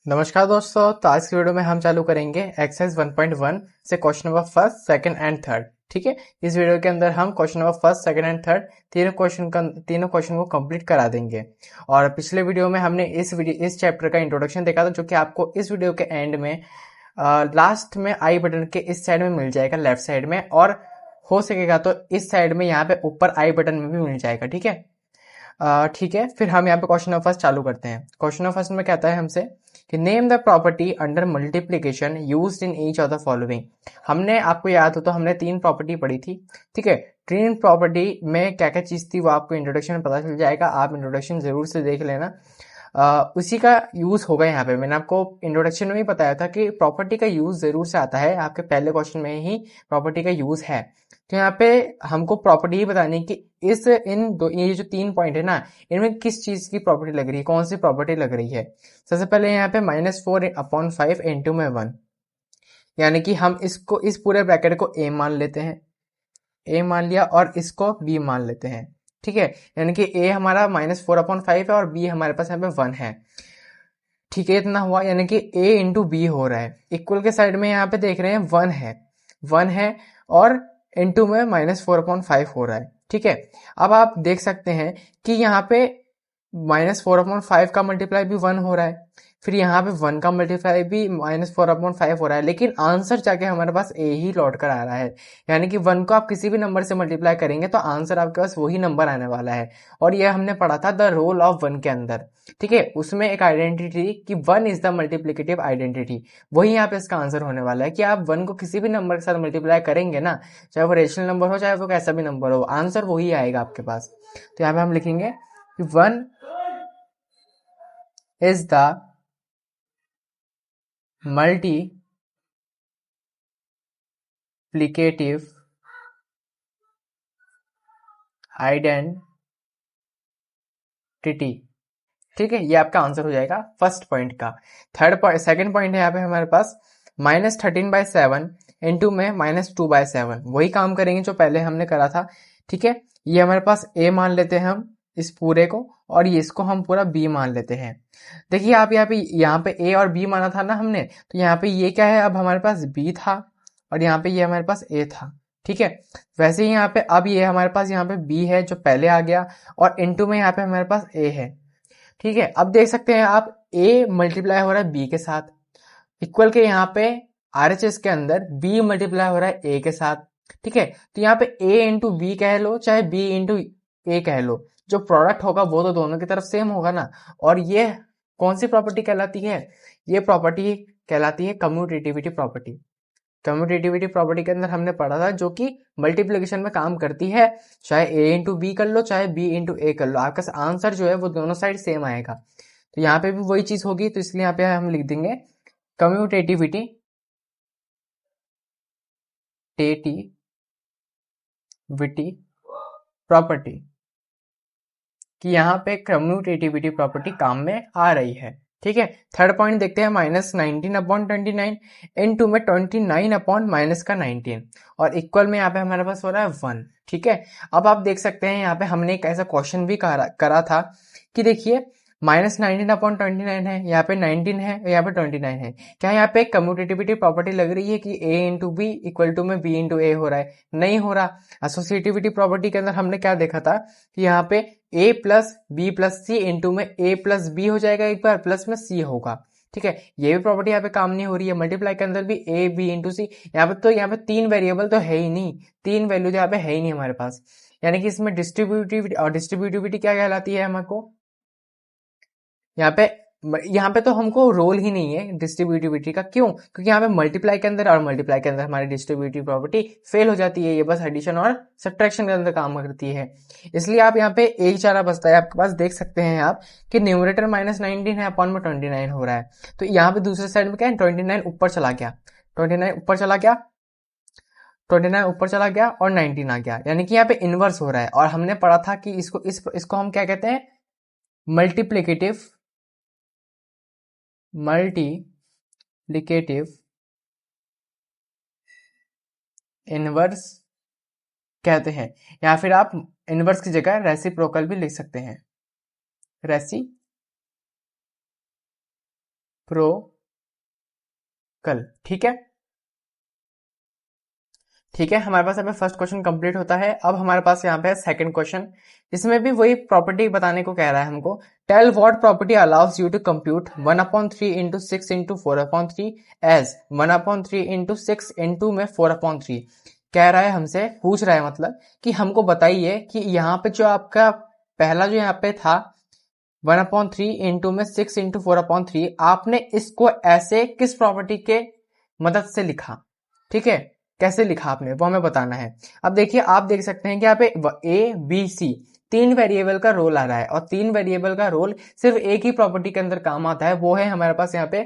नमस्कार दोस्तों। तो आज की वीडियो में हम चालू करेंगे एक्सरसाइज 1.1 से question number first, second and third. ठीक है, इस वीडियो के अंदर हम question number first, second and third तीनों क्वेश्चन को कंप्लीट करा देंगे। और पिछले वीडियो में हमने इस चैप्टर का इंट्रोडक्शन देखा था, जो कि आपको इस वीडियो के एंड में लास्ट में आई बटन के इस साइड में मिल जाएगा, लेफ्ट साइड में, और हो सकेगा तो इस साइड में यहाँ पे ऊपर आई बटन में भी मिल जाएगा। ठीक है, ठीक है, फिर हम यहाँ पे क्वेश्चन नंबर फर्स्ट चालू करते हैं। क्वेश्चन नंबर फर्स्ट में कहता है हमसे कि name the property under multiplication used in each of the following. हमने, आपको याद हो तो हमने तीन प्रॉपर्टी पढ़ी थी। ठीक है, तीन प्रॉपर्टी में क्या क्या चीज थी वो आपको इंट्रोडक्शन में पता चल जाएगा। आप इंट्रोडक्शन जरूर से देख लेना। उसी का यूज होगा यहाँ पे। मैंने आपको इंट्रोडक्शन में ही बताया था कि प्रॉपर्टी का यूज जरूर से आता है, आपके पहले क्वेश्चन में ही प्रॉपर्टी का यूज है। तो यहाँ पे हमको प्रॉपर्टी ही बतानी कि ये जो तीन पॉइंट है ना, इनमें किस चीज की प्रॉपर्टी लग रही है, कौन सी प्रॉपर्टी लग रही है। सबसे पहले यहाँ पे -4/5 इंटू में 1, यानी कि हम इसको, इस पूरे ब्रैकेट को ए मान लेते हैं, ए मान लिया, और इसको बी मान लेते हैं। ठीक है, यानी कि ए हमारा -4/5 है और बी हमारे पास यहाँ पे 1 है। ठीक है, इतना हुआ, यानी कि ए इंटू बी हो रहा है। इक्वल के साइड में यहाँ पे देख रहे हैं 1 है, और इंटू में -4/5 हो रहा है। ठीक है, अब आप देख सकते हैं कि यहाँ पे -4/5 का मल्टीप्लाई भी 1 हो रहा है, फिर यहाँ पे 1 का मल्टीप्लाई भी -4/5 हो रहा है, लेकिन आंसर जाके हमारे पास ए ही लौट कर आ रहा है। यानी कि 1 को आप किसी भी नंबर से मल्टीप्लाई करेंगे तो आंसर आपके पास वही नंबर आने वाला है। और यह हमने पढ़ा था द रोल ऑफ 1 के अंदर। ठीक है, उसमें एक आइडेंटिटी कि 1 इज द मल्टीप्लिकेटिव आइडेंटिटी, वही यहाँ पे इसका आंसर होने वाला है कि आप 1 को किसी भी नंबर के साथ मल्टीप्लाई करेंगे ना, चाहे वो रेशनल नंबर हो चाहे वो कैसा भी नंबर हो, आंसर वही आएगा आपके पास। तो यहाँ पे हम लिखेंगे कि 1 is the multiplicative identity। ठीक है, ये आपका आंसर हो जाएगा फर्स्ट पॉइंट का। सेकंड पॉइंट है यहाँ पे हमारे पास -13/7 इंटू में -2/7, वही काम करेंगे जो पहले हमने करा था। ठीक है, ये हमारे पास ए मान लेते हैं हम इस पूरे को, और ये इसको हम पूरा बी मान लेते हैं। देखिए, आप यहाँ पे ए और बी माना था ना हमने, तो यहाँ पे ये क्या है, अब हमारे पास बी था, और यहाँ पे ये हमारे पास ए था। ठीक है, वैसे ही यहाँ पे अब ये हमारे पास यहाँ पे बी है जो पहले आ गया, और इंटू में यहाँ पे हमारे पास ए है। ठीक है, अब देख सकते हैं आप, ए मल्टीप्लाई हो रहा है बी के साथ, इक्वल के यहाँ पे आरएचएस के अंदर बी मल्टीप्लाई हो रहा है ए के साथ। ठीक है, तो यहाँ पे ए इंटू बी कह लो चाहे बी इंटू ए कह लो, जो प्रोडक्ट होगा वो तो दोनों की तरफ सेम होगा ना। और ये कौन सी प्रॉपर्टी कहलाती है, ये प्रॉपर्टी कहलाती है कम्यूटेटिविटी प्रॉपर्टी। कम्यूटेटिविटी प्रॉपर्टी के अंदर हमने पढ़ा था, जो कि मल्टीप्लिकेशन में काम करती है, चाहे ए इंटू बी कर लो चाहे बी इंटू ए कर लो, आपका आंसर जो है वो दोनों साइड सेम आएगा। तो यहाँ पे भी वही चीज होगी, तो इसलिए यहाँ पे हम लिख देंगे कम्यूटेटिविटी टेटिविटी प्रॉपर्टी, कि यहाँ पे कम्यूटेटिविटी प्रॉपर्टी काम में आ रही है। ठीक है, थर्ड पॉइंट देखते हैं, -19/29 इंटू में 29/-19, और इक्वल में यहाँ पे हमारे पास हो रहा है 1। ठीक है, अब आप देख सकते हैं यहाँ पे हमने एक ऐसा क्वेश्चन भी करा था कि देखिए, -19/29 है, यहाँ पे 19 है, यहाँ पे 29 है। क्या यहाँ पे कम्यूटेटिविटी प्रॉपर्टी लग रही है कि a into b equal to में b इंटू ए हो रहा है? नहीं हो रहा। एसोसिएटिविटी प्रॉपर्टी के अंदर हमने क्या देखा था कि यहाँ पे a plus b plus c into में a प्लस बी हो जाएगा, एक बार प्लस में c होगा। ठीक है, ये भी प्रॉपर्टी यहाँ पे काम नहीं हो रही है। मल्टीप्लाई के अंदर भी a b इंटू सी, यहाँ पे तीन वेरिएबल तो है ही नहीं, तीन वैल्यू तो यहाँ पे है ही नहीं हमारे पास, यानी कि इसमें डिस्ट्रीब्यूटिविटी, और डिस्ट्रीब्यूटिविटी क्या कहलाती है हमको, यहाँ पे तो हमको रोल ही नहीं है डिस्ट्रीब्यूटिविटी का। क्यों? क्योंकि यहाँ पे मल्टीप्लाई के अंदर और मल्टीप्लाई के अंदर हमारी डिस्ट्रीब्यूटिव प्रॉपर्टी फेल हो जाती है, ये बस एडिशन और सब्ट्रैक्शन के अंदर काम करती है। इसलिए आप यहाँ पे एक चारा बचता है आपके पास, देख सकते हैं आप कि न्यूमरेटर -19 है, अपॉन में 29 हो रहा है। तो यहाँ पे दूसरे साइड में क्या है, 29 ऊपर चला गया, 29 ऊपर चला गया, 29 ऊपर चला गया, और 19 आ गया, यानी कि यहाँ पे इनवर्स हो रहा है। और हमने पढ़ा था कि इसको हम क्या कहते हैं, मल्टीप्लिकेटिव इनवर्स कहते हैं, या फिर आप इनवर्स की जगह रेसिप्रोकल भी लिख सकते हैं, रेसिप्रोकल। रेसिप्रोकल। ठीक है, हमारे पास यहाँ पे फर्स्ट क्वेश्चन कंप्लीट होता है। अब हमारे पास यहाँ पे है सेकंड क्वेश्चन। इसमें भी वही प्रॉपर्टी बताने को कह रहा है हमको। Tell what property allows you to compute 1/3 into 6 into 4/3 as 1/3 into 6 into में 4/3। कह रहा है हमसे, पूछ रहा है मतलब कि हमको बताइए कि यहाँ पे जो आपका पहला जो यहाँ पे था 1/3 इंटू में 6 इंटू 4/3, आपने इसको ऐसे किस प्रॉपर्टी के मदद से लिखा। ठीक है, कैसे लिखा आपने वो हमें बताना है। अब देखिए, आप देख सकते हैं कि यहाँ पे ए बी सी तीन वेरिएबल का रोल आ रहा है, और तीन वेरिएबल का रोल सिर्फ एक ही प्रॉपर्टी के अंदर काम आता है, वो है हमारे पास यहाँ पे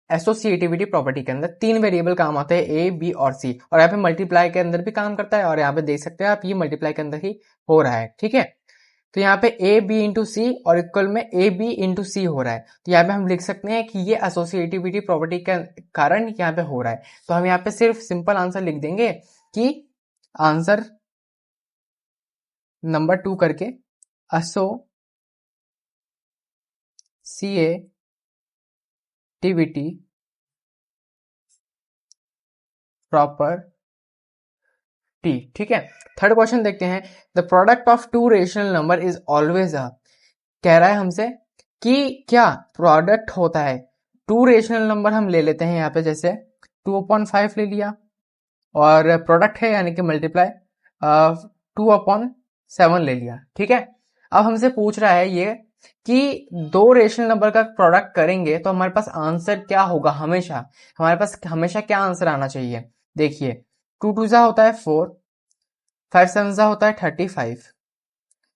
एसोसिएटिविटी प्रॉपर्टी के अंदर तीन वेरिएबल काम आते हैं, ए बी और सी, और यहाँ पे मल्टीप्लाई के अंदर भी काम करता है, और यहाँ पे देख सकते हैं आप ये मल्टीप्लाई के अंदर ही हो रहा है। ठीक है, तो यहाँ पे ए बी इंटू सी और इक्वल में ए बी इंटू सी हो रहा है, तो यहाँ पे हम लिख सकते हैं कि ये एसोसिएटिविटी प्रॉपर्टी के कारण यहाँ पे हो रहा है। तो हम यहाँ पे सिर्फ सिंपल आंसर लिख देंगे कि आंसर नंबर 2 करके एसोसिएटिविटी प्रॉपर्टी। ठीक है, थर्ड क्वेश्चन देखते हैं। The product of two rational number is always a, कह रहा है हमसे कि क्या प्रोडक्ट होता है टू रेशनल नंबर। हम ले लेते हैं यहाँ पे, जैसे 2/5 ले लिया, और प्रोडक्ट है यानी कि मल्टीप्लाई 2/7 ले लिया। ठीक है, अब हमसे पूछ रहा है ये कि दो रेशनल नंबर का प्रोडक्ट करेंगे तो हमारे पास आंसर क्या होगा। हमेशा हमारे पास हमेशा क्या आंसर आना चाहिए। देखिए, 2 2 होता है 4, 5 7 होता है 35,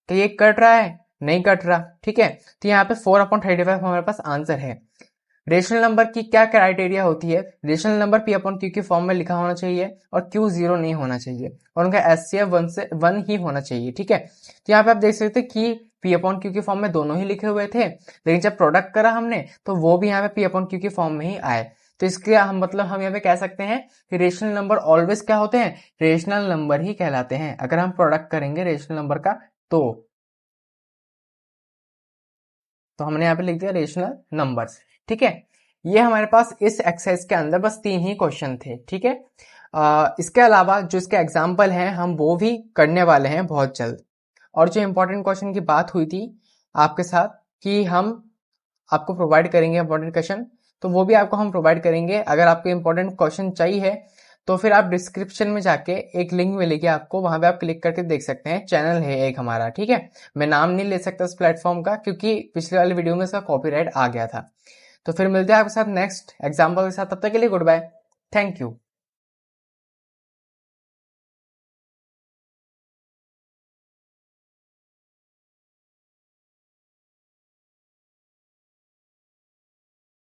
तो ये कट रहा है, नहीं कट रहा। ठीक है, तो यहाँ पे 4/35 हमारे पास आंसर है। रेशनल नंबर की क्या क्राइटेरिया होती है, रेशनल नंबर P/Q के फॉर्म में लिखा होना चाहिए और Q 0 नहीं होना चाहिए, और उनका HCF 1 ही होना चाहिए। ठीक है, तो यहाँ पे आप देख सकते हैं कि P/Q के फॉर्म में दोनों ही लिखे हुए थे, लेकिन जब प्रोडक्ट करा हमने तो वो भी यहाँ पे P/Q के फॉर्म में ही आए। तो इसके हम मतलब हम यहाँ पे कह सकते हैं कि रेशनल नंबर ऑलवेज क्या होते हैं, रेशनल नंबर ही कहलाते हैं अगर हम प्रोडक्ट करेंगे रेशनल नंबर का। तो हमने यहाँ पे लिख दिया रेशनल नंबर्स। ठीक है, ये हमारे पास इस एक्सरसाइज के अंदर बस 3 ही क्वेश्चन थे। ठीक है, इसके अलावा जो इसके एग्जाम्पल हैं हम वो भी करने वाले हैं बहुत जल्द। और जो इंपॉर्टेंट क्वेश्चन की बात हुई थी आपके साथ कि हम आपको प्रोवाइड करेंगे इंपॉर्टेंट क्वेश्चन, तो वो भी आपको हम प्रोवाइड करेंगे। अगर आपको इंपॉर्टेंट क्वेश्चन चाहिए तो फिर आप डिस्क्रिप्शन में जाके एक लिंक मिलेगी आपको, वहां पे आप क्लिक करके देख सकते हैं। चैनल है एक हमारा। ठीक है, मैं नाम नहीं ले सकता उस प्लेटफॉर्म का क्योंकि पिछले वाले वीडियो में इसका कॉपीराइट आ गया था। तो फिर मिलते हैं आपके साथ नेक्स्ट एग्जाम्पल के साथ, तब तक के लिए गुड बाय, थैंक यू।